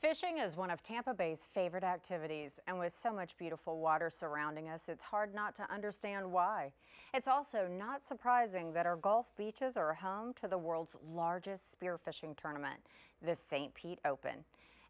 Fishing is one of Tampa Bay's favorite activities, and with so much beautiful water surrounding us, it's hard not to understand why. It's also not surprising that our Gulf beaches are home to the world's largest spearfishing tournament, the St. Pete Open.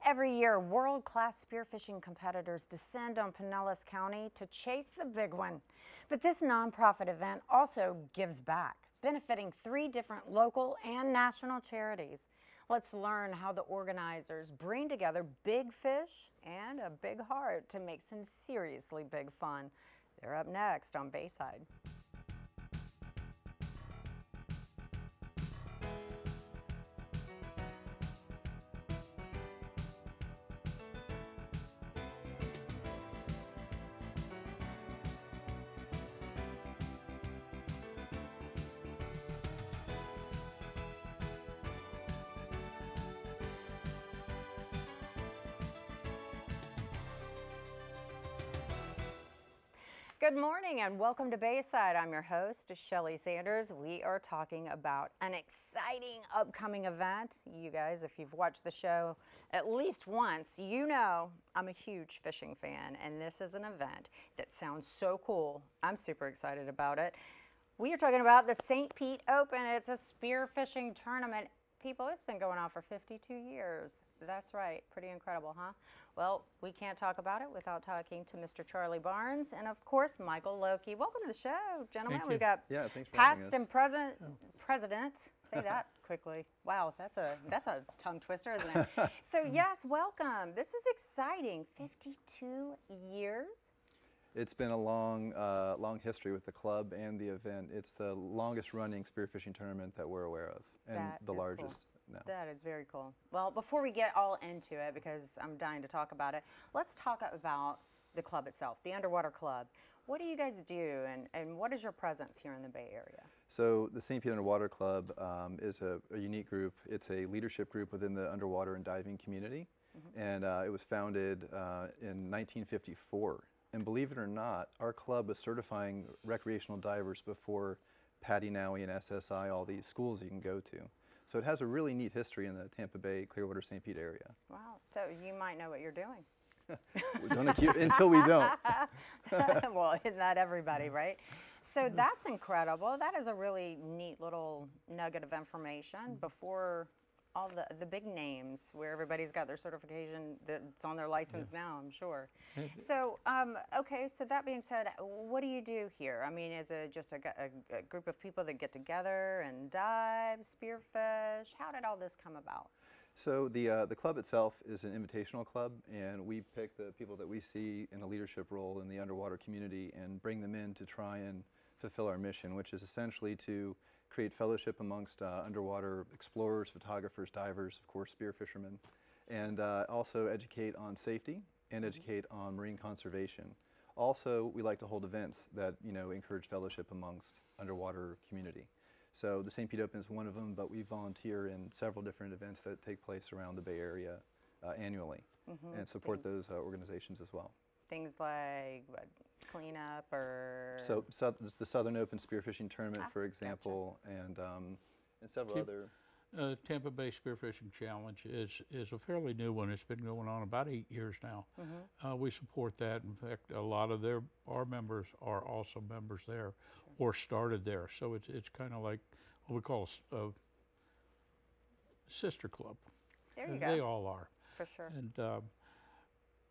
Every year, world-class spearfishing competitors descend on Pinellas County to chase the big one. But this nonprofit event also gives back, benefiting 3 different local and national charities. Let's learn how the organizers bring together big fish and a big heart to make some seriously big fun. They're up next on Bayside. Good morning and welcome to Bayside. I'm your host, Shelly Sanders. We are talking about an exciting upcoming event. You guys, if you've watched the show at least once, you know I'm a huge fishing fan, and this is an event that sounds so cool. I'm super excited about it. We are talking about the St. Pete Open. It's a spearfishing tournament. People, it's been going on for 52 years. That's right, pretty incredible, huh? Well, we can't talk about it without talking to Mr. Charlie Barnes and, of course, Michael Loki. Welcome to the show, gentlemen. We've got past and present president. Say that quickly. Wow, that's a tongue twister, isn't it? So yes, welcome. This is exciting. 52 years. It's been a long history with the club and the event. It's the longest running spearfishing tournament that we're aware of, and the largest. Cool. No. That is very cool. Well, before we get all into it, because I'm dying to talk about it, let's talk about the club itself, the Underwater Club. What do you guys do, and what is your presence here in the Bay Area? So the St. Pete Underwater Club is a unique group. It's a leadership group within the underwater and diving community, and it was founded in 1954. And believe it or not, our club was certifying recreational divers before Patty Nowie and SSI, all these schools you can go to. So it has a really neat history in the Tampa Bay, Clearwater, St. Pete area. Wow, so you might know what you're doing. We don't until we don't. Well, isn't that everybody, right? So that's incredible. That is a really neat little nugget of information before all the big names where everybody's got their certification that's on their license now, I'm sure. So, okay, so that being said, what do you do here? I mean, is it just a group of people that get together and dive, spearfish? How did all this come about? So the club itself is an invitational club, and we pick the people that we see in a leadership role in the underwater community and bring them in to try and fulfill our mission, which is essentially to create fellowship amongst underwater explorers, photographers, divers, of course, spear fishermen, and also educate on safety and educate on marine conservation. Also, we like to hold events that encourage fellowship amongst underwater community. So the St. Pete Open is one of them, but we volunteer in several different events that take place around the Bay Area annually and support those organizations as well. Things like what, cleanup or? So it's the Southern Open Spearfishing Tournament, for example, and several other. Tampa Bay Spearfishing Challenge is a fairly new one. It's been going on about 8 years now. We support that. In fact, a lot of our members are also members there or started there. So it's kind of like what we call a sister club. There you go. They all are. For sure. And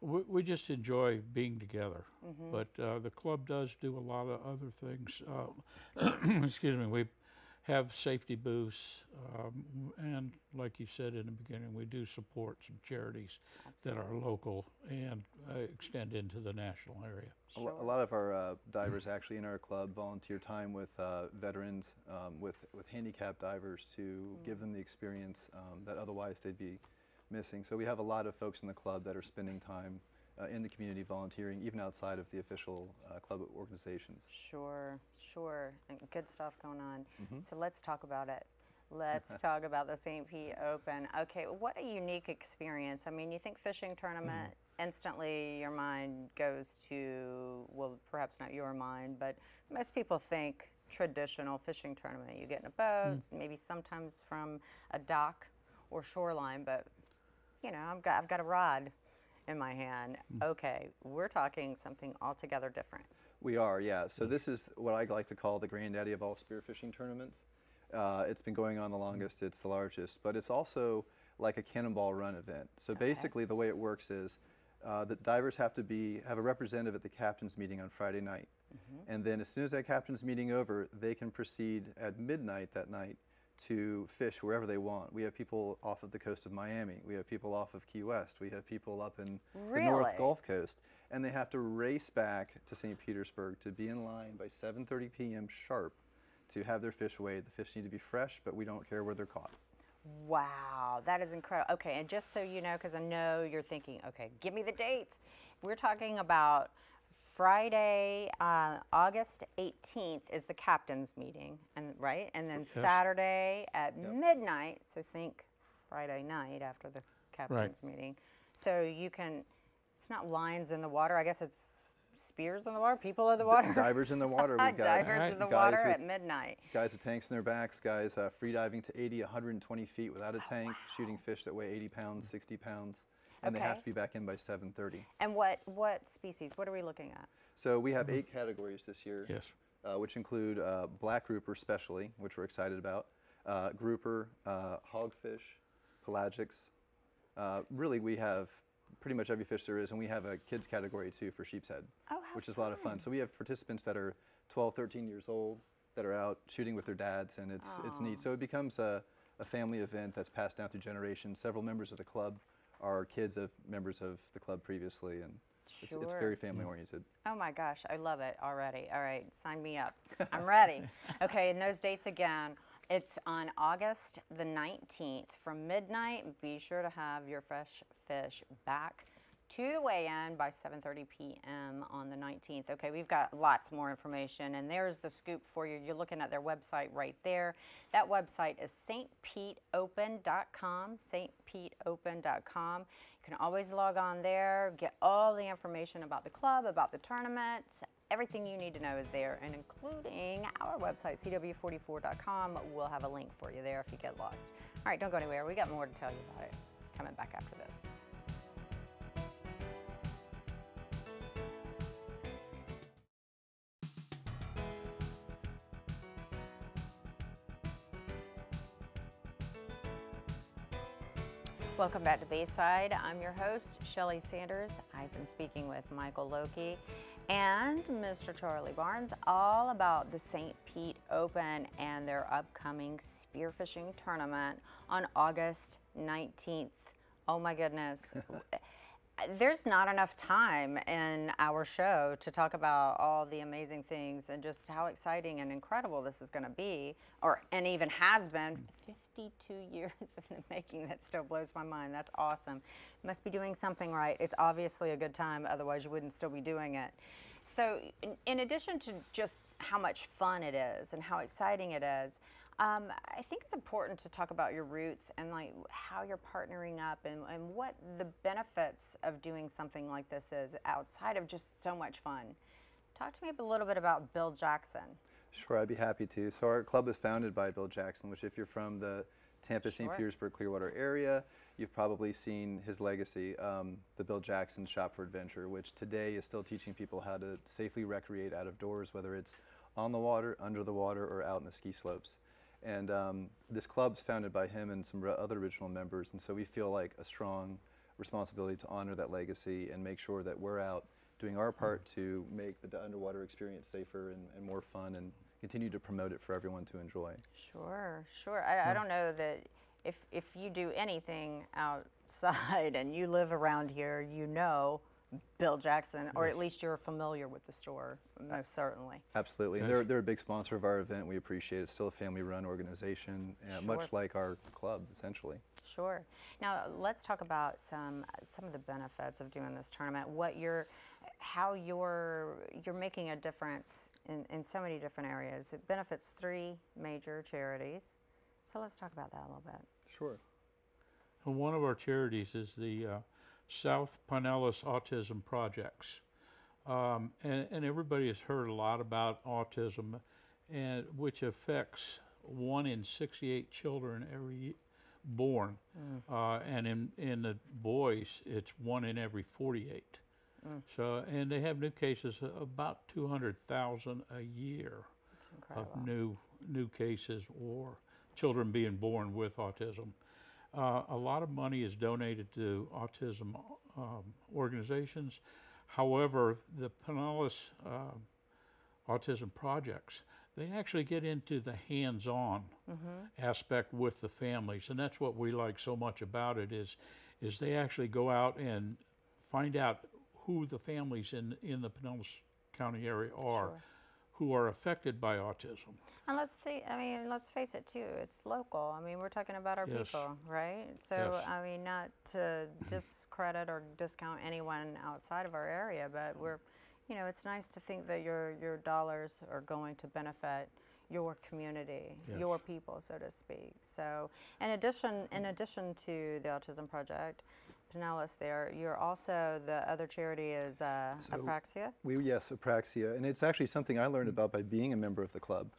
we just enjoy being together, but the club does do a lot of other things. Excuse me, we have safety booths, and like you said in the beginning, we do support some charities that are local and extend into the national area. Sure. A lot of our divers actually in our club volunteer time with veterans, with handicapped divers to give them the experience that otherwise they'd be missing. So we have a lot of folks in the club that are spending time in the community volunteering, even outside of the official club organizations. Sure, sure, and good stuff going on. So let's talk about it. Let's talk about the St. Pete Open. Okay, what a unique experience. I mean, you think fishing tournament, instantly your mind goes to, well, perhaps not your mind, but most people think traditional fishing tournament. You get in a boat, maybe sometimes from a dock or shoreline, but I've got a rod in my hand. Okay, we're talking something altogether different. We are, yeah. So this is what I like to call the granddaddy of all spearfishing tournaments. It's been going on the longest, it's the largest, but it's also like a cannonball run event. So basically the way it works is the divers have a representative at the captain's meeting on Friday night. And then as soon as that captain's meeting over, they can proceed at midnight that night to fish wherever they want. We have people off of the coast of Miami. We have people off of Key West. We have people up in the North Gulf Coast. And they have to race back to St. Petersburg to be in line by 7:30 p.m. sharp to have their fish weighed. The fish need to be fresh, but we don't care where they're caught. Wow, that is incredible. Okay, and just so you know, because I know you're thinking, okay, give me the dates. We're talking about Friday, August 18th is the captain's meeting, right? And then Saturday at midnight, so think Friday night after the captain's meeting. So you can, it's not lines in the water, I guess it's spears in the water, people in the water. Divers in the water. We've got divers in the water at midnight. Guys with tanks in their backs, guys free diving to 80, 120 feet without a tank, shooting fish that weigh 80 pounds, 60 pounds. And they have to be back in by 7:30. And what species? What are we looking at? So we have 8 categories this year, Yes. which include black grouper specially, which we're excited about, grouper, hogfish, pelagics. Really, we have pretty much every fish there is, and we have a kids category too for sheep's head, which is a lot of fun. So we have participants that are 12, 13 years old that are out shooting with their dads, and it's neat. So it becomes a family event that's passed down through generations. Several members of the club are kids of members of the club previously, and it's very family oriented. Oh my gosh, I love it already. All right, sign me up. I'm ready. Okay, and those dates again, it's on August the 19th from midnight. Be sure to have your fresh fish back to the weigh-in by 7:30 p.m. on the 19th. Okay, we've got lots more information, and there's the scoop for you. You're looking at their website right there. That website is stpeteopen.com, stpeteopen.com. You can always log on there, get all the information about the club, about the tournaments. Everything you need to know is there, and including our website, cw44.com. We'll have a link for you there if you get lost. All right, don't go anywhere. We got more to tell you about it coming back after this. Welcome back to Bayside. I'm your host, Shelley Sanders. I've been speaking with Michael Loki and Mr. Charlie Barnes all about the St. Pete Open and their upcoming spearfishing tournament on August 19th. Oh my goodness. There's not enough time in our show to talk about all the amazing things and just how exciting and incredible this is going to be, and even has been. 52 years in the making. That still blows my mind. That's awesome. Must be doing something right. It's obviously a good time, otherwise you wouldn't still be doing it. So in addition to just how much fun it is and how exciting it is, I think it's important to talk about your roots and like how you're partnering up and what the benefits of doing something like this is outside of just so much fun. Talk to me a little bit about Bill Jackson. Sure, I'd be happy to. So our club was founded by Bill Jackson, which if you're from the Tampa, St. Petersburg, Clearwater area, you've probably seen his legacy, the Bill Jackson Shop for Adventure, which today is still teaching people how to safely recreate out of doors, whether it's on the water, under the water, or out in the ski slopes. And this club's founded by him and some other original members, and so we feel like a strong responsibility to honor that legacy and make sure that we're out doing our part to make the underwater experience safer and more fun and continue to promote it for everyone to enjoy. Sure, sure. I don't know that if you do anything outside and you live around here, you know Bill Jackson, or at least you're familiar with the store, most certainly. Absolutely. And they're a big sponsor of our event. We appreciate it. It's still a family-run organization, much like our club, essentially. Sure. Now let's talk about some of the benefits of doing this tournament. How you're making a difference in so many different areas. It benefits 3 major charities. So let's talk about that a little bit. Sure. Well, one of our charities is the South Pinellas Autism Projects. And everybody has heard a lot about autism, which affects 1 in 68 children born, and in the boys, it's 1 in every 48. So, and they have new cases, about 200,000 a year It's incredible. of new cases or children being born with autism. A lot of money is donated to autism organizations. However, the Pinellas autism projects, they actually get into the hands-on aspect with the families, and that's what we like so much about it is they actually go out and find out who the families in the Pinellas County area are, Sure. who are affected by autism. And let's see, I mean, let's face it too, it's local. I mean, we're talking about our Yes. people, right? So, Yes. I mean, not to discredit or discount anyone outside of our area, but we're, you know, it's nice to think that your dollars are going to benefit your community, Yes. your people, so to speak. So, in addition to the Autism Project, Pinellas there, you're also, the other charity is Apraxia? Yes, Apraxia, and it's actually something I learned about by being a member of the club.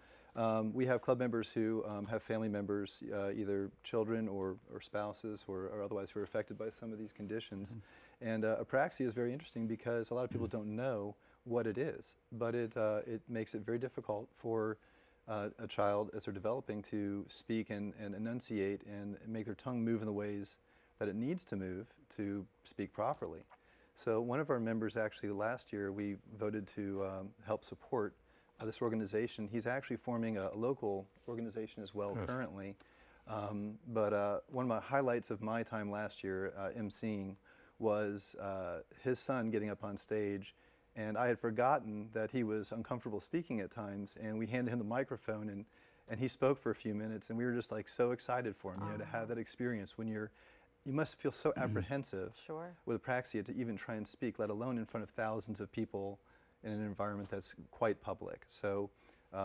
We have club members who have family members, either children or spouses or otherwise who are affected by some of these conditions. And Apraxia is very interesting because a lot of people don't know what it is, but it makes it very difficult for a child as they're developing to speak and enunciate and make their tongue move in the ways that it needs to move to speak properly. So one of our members actually last year, we voted to help support this organization. He's actually forming a local organization as well currently. But one of my highlights of my time last year emceeing was his son getting up on stage, and I had forgotten that he was uncomfortable speaking at times, and we handed him the microphone, and he spoke for a few minutes, and we were just like so excited for him, you know, to have that experience when you must feel so apprehensive Sure. with apraxia to even try and speak, let alone in front of thousands of people in an environment that's quite public. So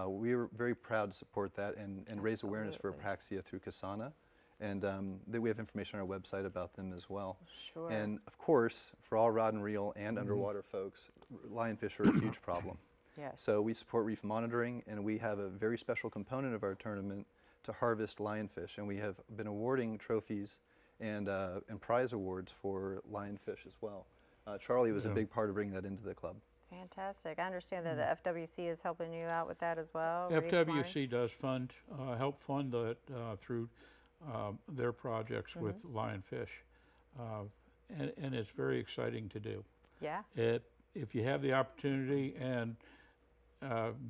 we were very proud to support that and raise awareness for apraxia through Kasana. And we have information on our website about them as well. Sure. And of course, for all rod and reel and underwater folks, lionfish are a huge problem. Yes. So we support reef monitoring, and we have a very special component of our tournament to harvest lionfish. And we have been awarding trophies and prize awards for lionfish as well. Charlie was a big part of bringing that into the club. Fantastic. I understand that the FWC is helping you out with that as well. reef monitoring? FWC does help fund that through their projects with lionfish, and it's very exciting to do. Yeah. If you have the opportunity and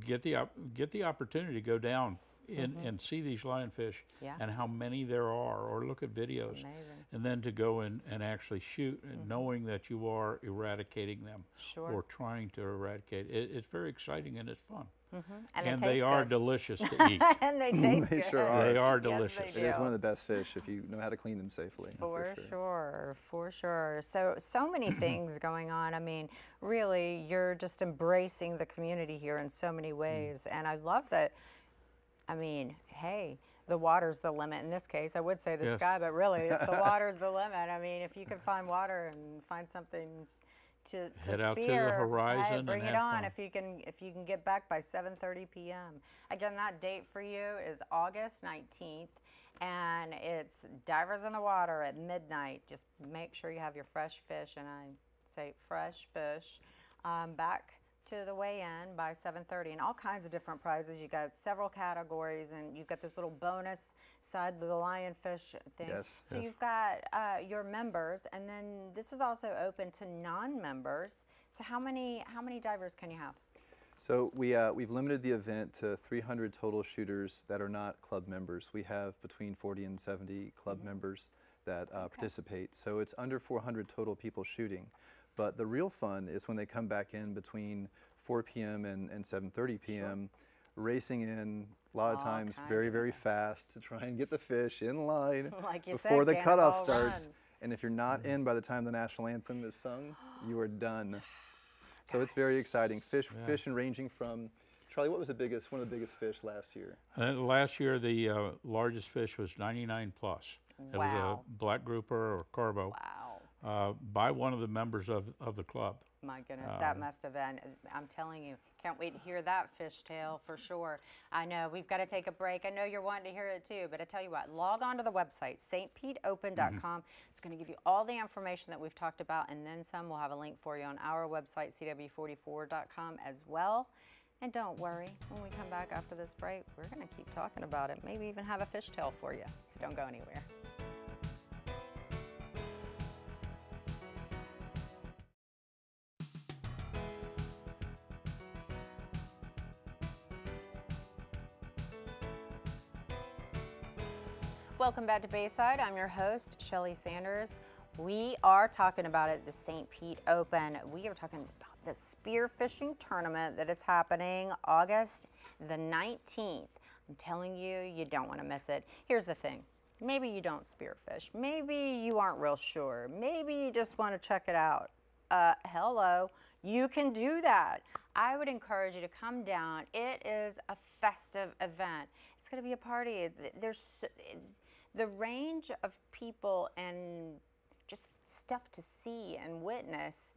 get the opportunity to go down and see these lionfish Yeah. and how many there are, or look at videos, Amazing. and then to go in and actually shoot, and knowing that you are eradicating them Sure. or trying to eradicate. It's very exciting and it's fun. And, And they they taste are good. delicious to eat. And they taste They good. sure are. They are Yes, delicious. they It is do. one of the best fish if you know how to clean them safely. For sure, for sure. So many things going on. I mean, really, you're just embracing the community here in so many ways. And I love that, I mean, hey, the water's the limit in this case. I would say the Yes. sky, but really, it's the water's the limit. I mean, if you can find water and find something to Head out to the spear, horizon hey, and bring it have on fun. if you can get back by 7:30 p.m. Again, that date for you is August 19th, and it's divers in the water at midnight. Just make sure you have your fresh fish, and I say fresh fish, back to the weigh-in by 7:30, and all kinds of different prizes. You got several categories, and you've got this little bonus side, the lionfish thing. Yes. So you've got your members, and then this is also open to non-members. So how many divers can you have? So we've limited the event to 300 total shooters that are not club members. We have between 40 and 70 club members that participate. So it's under 400 total people shooting. But the real fun is when they come back in between 4 p.m. and 7:30 p.m., racing in, a lot of All times kinds very, of very fast to try and get the fish in line Like you before said, the cutoff cannonball starts. run. And if you're not in by the time the national anthem is sung, you are done. So it's very exciting. Fish and ranging from, Charlie, what was one of the biggest fish last year? Last year, the largest fish was 99 plus. It was Wow. a black grouper or carbo. Wow. by one of the members of the club. My goodness, that must have been, I'm telling you, can't wait to hear that fishtail for sure. I know, we've got to take a break. I know you're wanting to hear it too, but I tell you what, log on to the website, stpeteopen.com. It's going to give you all the information that we've talked about and then some. We'll have a link for you on our website, cw44.com as well. And don't worry, when we come back after this break, we're going to keep talking about it, maybe even have a fishtail for you. So don't go anywhere. Welcome back to Bayside. I'm your host, Shelly Sanders. We are talking about it, the St. Pete Open. We are talking about the spearfishing tournament that is happening August the 19th. I'm telling you, you don't want to miss it. Here's the thing. Maybe you don't spearfish. Maybe you aren't real sure. Maybe you just want to check it out. Hello, you can do that. I would encourage you to come down. It is a festive event. It's going to be a party. There's the range of people and just stuff to see and witness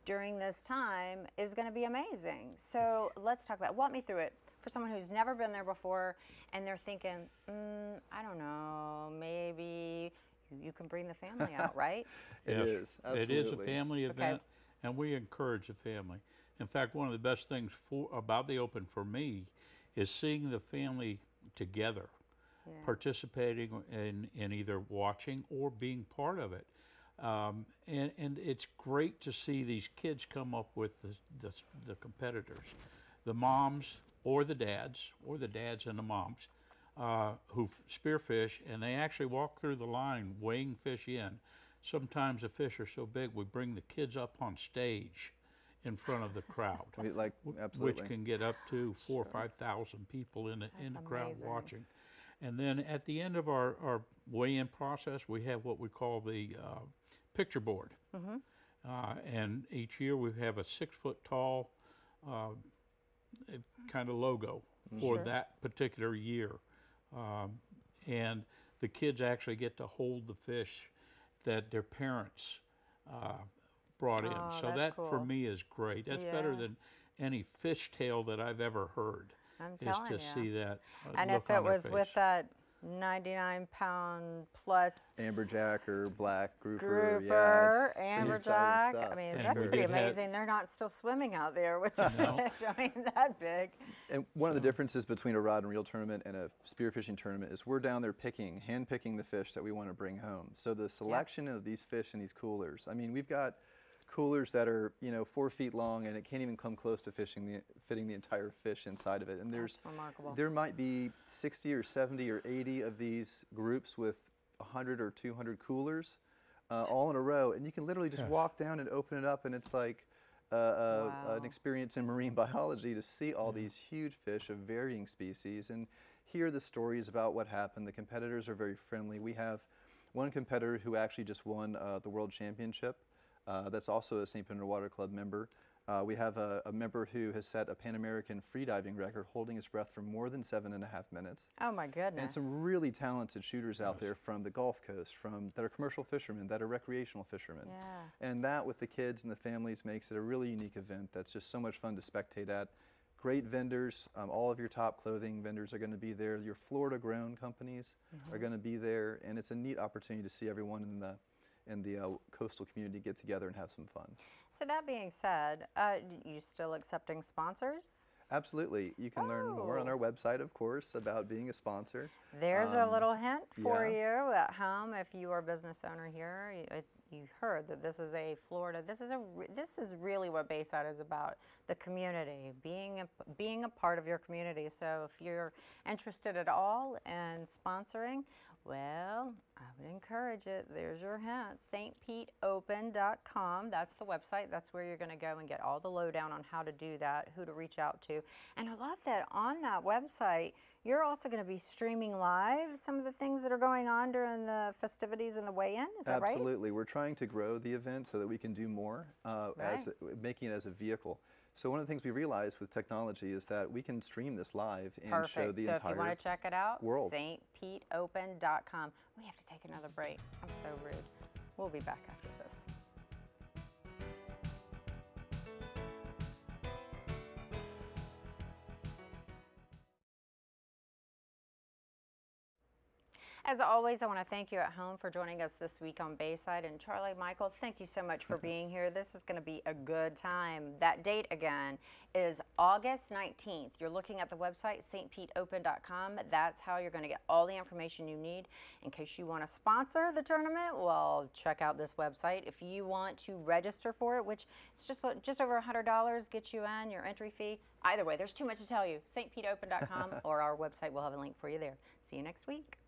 during this time is going to be amazing. So let's talk about it. Walk me through it for someone who's never been there before and they're thinking, I don't know, maybe you can bring the family out, right? It is, absolutely. It is a family event, and we encourage the family. In fact, one of the best things about the Open for me is seeing the family together, participating in either watching or being part of it. And it's great to see these kids come up with the competitors, the moms or the dads and the moms who spearfish, and they actually walk through the line weighing fish in. Sometimes the fish are so big we bring the kids up on stage in front of the crowd, absolutely, which can get up to 4,000 or 5,000 people in the crowd watching. And then at the end of our weigh-in process, we have what we call the picture board. And each year we have a 6-foot tall kind of logo for that particular year. And the kids actually get to hold the fish that their parents brought in. So that cool. for me is great. That's better than any fish tale that I've ever heard. I'm telling is to see that and look if it on their was face. with that 99-pound plus amberjack or black grouper, yeah, amberjack. I mean, And that's we pretty did have- amazing. They're not still swimming out there with the fish. I mean, that big. And one of the differences between a rod and reel tournament and a spearfishing tournament is we're down there hand-picking the fish that we want to bring home. So the selection of these fish in these coolers, I mean, we've got coolers that are 4 feet long and it can't even come close to fitting the entire fish inside of it. And That's remarkable. there might be 60 or 70 or 80 of these groups with 100 or 200 coolers all in a row, and you can literally just walk down and open it up, and it's like an experience in marine biology to see all these huge fish of varying species and hear the stories about what happened. The competitors are very friendly. We have one competitor who actually just won the World Championship. That's also a St. Pete Underwater Club member. We have a member who has set a Pan American freediving record, holding his breath for more than 7.5 minutes. Oh my goodness. And some really talented shooters out there from the Gulf Coast, that are commercial fishermen, that are recreational fishermen. Yeah. And that with the kids and the families makes it a really unique event that's just so much fun to spectate at. Great vendors, all of your top clothing vendors are going to be there. Your Florida-grown companies are going to be there, and it's a neat opportunity to see everyone in the coastal community get together and have some fun. So that being said, you still accepting sponsors? Absolutely. You can learn more on our website, of course, about being a sponsor. There's a little hint for you at home if you are a business owner here. You heard that this is a Florida. This is really what Bayside is about, the community, being a part of your community. So if you're interested at all in sponsoring, well, I would encourage it. There's your hint. stpeteopen.com. That's the website. That's where you're going to go and get all the lowdown on how to do that, who to reach out to. And I love that on that website, you're also going to be streaming live some of the things that are going on during the festivities and the weigh-in. Is that right? Absolutely. We're trying to grow the event so that we can do more, making it as a vehicle. So one of the things we realized with technology is that we can stream this live and show the entire world. So if you want to check it out, stpeteopen.com. We have to take another break. I'm so rude. We'll be back after this. As always, I want to thank you at home for joining us this week on Bayside. And Charlie, Michael, thank you so much for being here. This is going to be a good time. That date again is August 19th. You're looking at the website, stpeteopen.com. That's how you're going to get all the information you need. In case you want to sponsor the tournament, well, check out this website. If you want to register for it, which it's just over $100, gets you in, your entry fee. Either way, there's too much to tell you. stpeteopen.com or our website will have a link for you there. See you next week.